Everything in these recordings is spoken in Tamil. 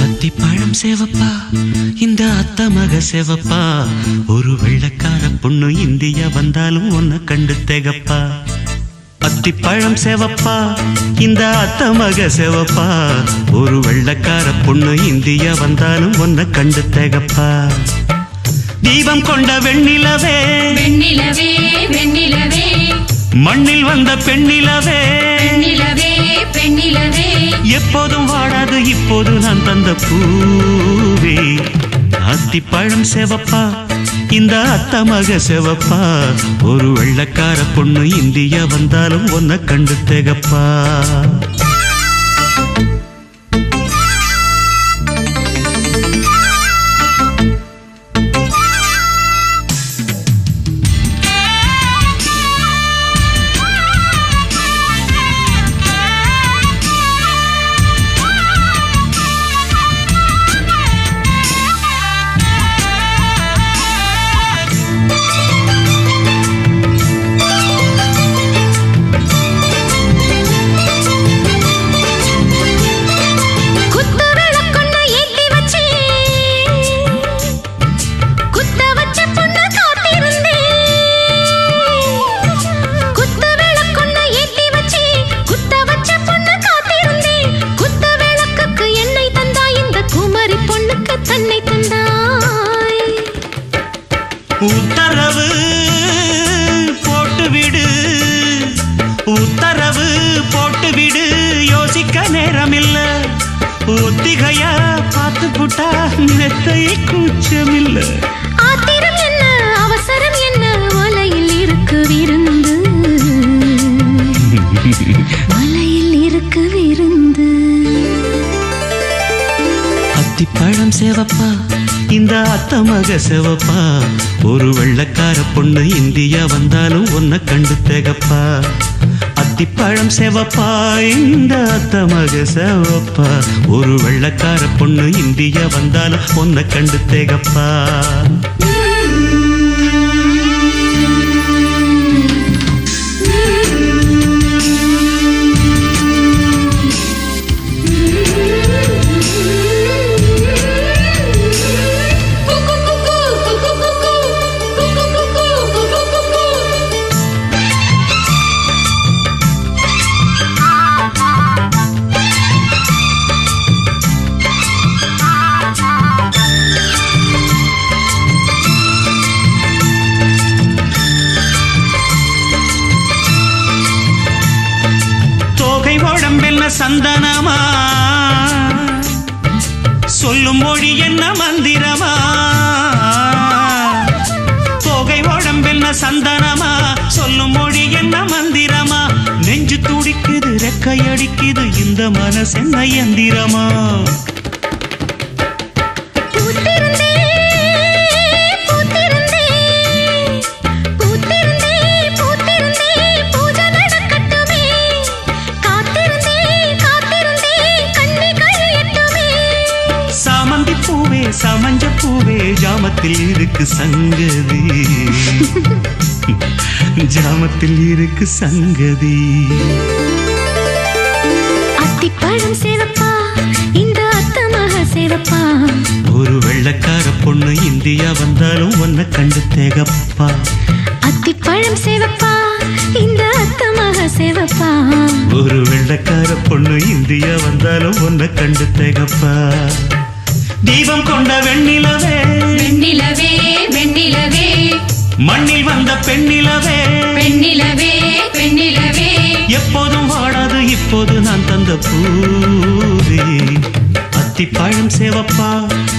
அத்திப்பழம் சேவப்பா இந்த அத்த மக சேவப்பா ஒரு வெள்ளக்கார பொண்ணு இந்தியா வந்தாலும் உன்னை கண்டு தேகப்பா அத்திப்பழம் சேவப்பா இந்த அத்த மக சேவப்பா ஒரு வெள்ளக்கார பொண்ணு இந்தியா வந்தாலும் உன்னை கண்டு தேகப்பா தீபம் கொண்ட வெண்ணிலவே வெண்ணிலவே வெண்ணிலவே மண்ணில் வந்த பெண்ணிலவே பெண்ணிலவே பெண்ணிலவே எப்போதும் வாடாது இப்போது நான் தந்த பூவே அத்திப்பழம் சேவப்பா இந்த அத்த மக சேவப்பா ஒரு வெள்ளக்கார பொண்ணு இந்தியா வந்தாலும் உன்னை கண்டு தேகப்பா உத்தரவு போட்டுவிடு உத்தரவு போட்டுவிடு யோசிக்க நேரமில்ல ஒத்திகையா பார்த்து புட்டா நெத்தை கூச்சமில்ல ஆத்திரம் என்ன அவசரம் என்ன மலையில் இருக்கு விருந்து மலையில் இருக்கு விருந்து அத்திப்பழம் சேவப்பா இந்த அத்த மக சேவப்பா ஒரு வெள்ளக்கார பொண்ணு இந்தியா வந்தாலும் உன்னை கண்டு தேகப்பா அத்திப்பழம் சேவப்பா இந்த அத்த மக சேவப்பா ஒரு வெள்ளக்கார பொண்ணு இந்தியா வந்தாலும் உன்னை கண்டு தேகப்பா சந்தனமா சொல்லும் மொழி என்ன மந்திரமா தோகை உடம்பென்ன சந்தனமா சொல்லும் மொழி என்ன மந்திரமா நெஞ்சு துடிக்குது ரெக்கையடிக்குது இந்த மனசு என்ன எந்திரமா சமஞ்ச பூவே ஜாமத்தில் இருக்கு சங்கதி ஜாமத்தில் இருக்கு சங்கதி அத்திப்பழம் சேவப்பா இந்த அத்த மக சேவப்பா ஒரு வெள்ளக்கார பொண்ணு இந்தியா வந்தாலும் உன்னை கண்டு தேகப்பா அத்திப்பழம் சேவப்பா இந்த அத்த மக சேவப்பா ஒரு வெள்ளக்கார பொண்ணு இந்தியா வந்தாலும் உன்னை கண்டு தேகப்பா தீபம் கொண்ட வெண்ணிலவே வெண்ணிலவே வெண்ணிலவே மண்ணில் வந்த பெண்ணிலவே பெண்ணிலவே பெண்ணிலவே எப்போதும் வாடாது இப்போது நான் தந்த பூவே அத்திப்பழம் சேவப்பா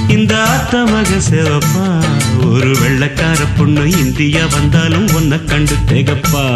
இந்த அத்த மக சேவப்பா ஒரு வெள்ளக்கார பொண்ணு இந்தியா வந்தாலும் உன்னை கண்டு தேகப்பா